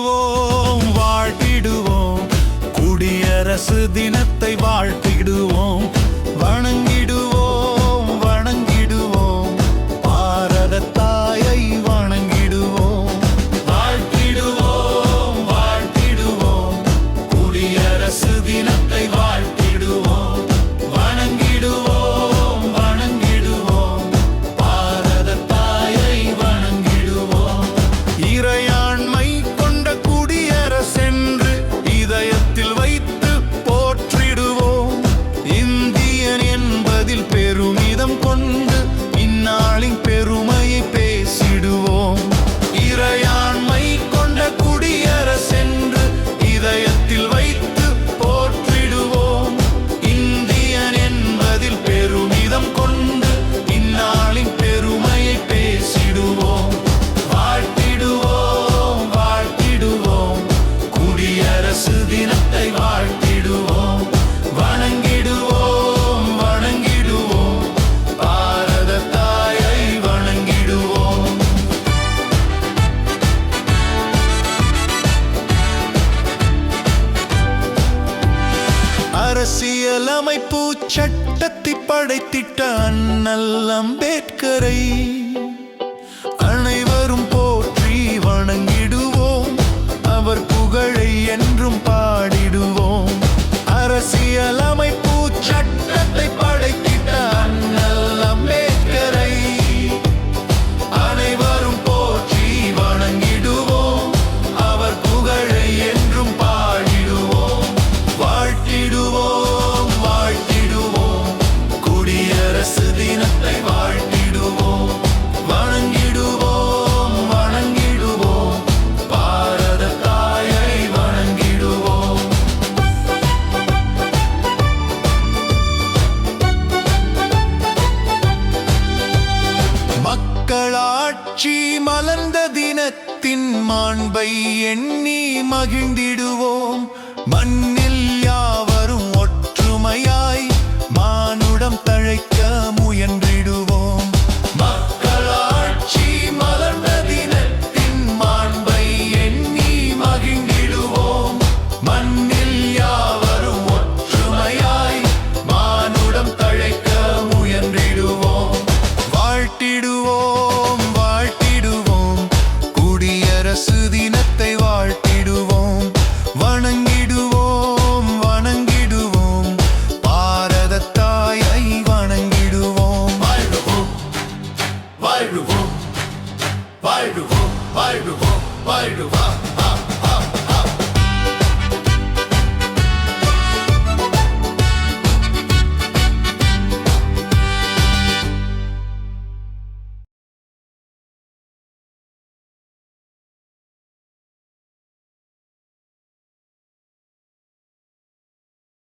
வணங்கிடுவோம் வாழ்த்திடுவோம், குடியரசு தினத்தை வாழ்த்திடுவோம். வணங்கிடுவோம் வணங்கிடுவோம், பாரத தாயை வணங்கிடுவோம். வாழ்த்திடுவோம் வாழ்த்திடுவோம், குடியரசு தினத்தை வாழ்த்திடுவோம். வணங்கிடுவோம் வணங்கிடுவோம், பாரத தாயை வணங்கிடுவோம். இறையாண்மை கொண்ட குடியரசென்று இதயத்தில் வைத்து போற்றிடுவோம். இந்தியன் என்பதில் பெருமிதம் கொண்டு இந்நாளின் பெருமையை பேசிடுவோம். இறையாண்மை கொண்ட குடியரசென்று இதயத்தில் வைத்து போற்றிடுவோம். இந்தியன் என்பதில் பெருமிதம் கொண்டு இந்நாளின் பெருமையை பேசிடுவோம். வாழ்த்திடுவோம் வாழ்த்திடுவோம், குடியரசு தினத்தை வாழ்த்திடுவோம். வணங்கிடுவோம் வணங்கிடுவோம், பாரத தாயை வணங்கிடுவோம். அரசியலமைப்பு சட்டத்தை படைத்திட்ட அண்ணல் அம்பேத்கரை அனைவரும் போற்றி வணங்கிடுவோம். அவர் புகழை என்றும் பாடிடுவோம். அரசியலமைப்பு சட்டத்தை படைத்திட்ட அண்ணல் அம்பேத்கரை அனைவரும் போற்றி வணங்கிடுவோம். அவர் புகழை என்றும் பாடிடுவோம். வாழ்த்திடுவோம் வாழ்த்திடுவோம், குடியரசு தினத்தை வாழ்த்திடுவோம். வணங்கிடுவோம் வணங்கிடுவோம், பாரத தாயை வணங்கிடுவோம். மக்களாட்சி மலர்ந்த தினத்தின் மாண்பை எண்ணி மகிழ்ந்திடுவோம். மண்ணில் யாவரும் ஒற்றுமையாய் மானுடம் தழைக்க முயன்றிடுவோம். மக்களாட்சி மலர்ந்த தினத்தின் மாண்பை எண்ணி மகிழ்ந்திடுவோம். மண்ணில் யாவரும் ஒற்றுமையாய் மானுடம் தழைக்க முயன்றிடுவோம். வாழ்த்திடுவோம் வாழ்த்திடுவோம், குடியரசு தினத்தை வாழ்த்திடுவோம். வணங்கிடுவோம் வணங்கிடுவோம், பாரத தாயை வணங்கிடுவோம். வாழ்வோம் வாழ்வோம் வாழ்வோம் வாழ்வோம் வாழ்வோம்.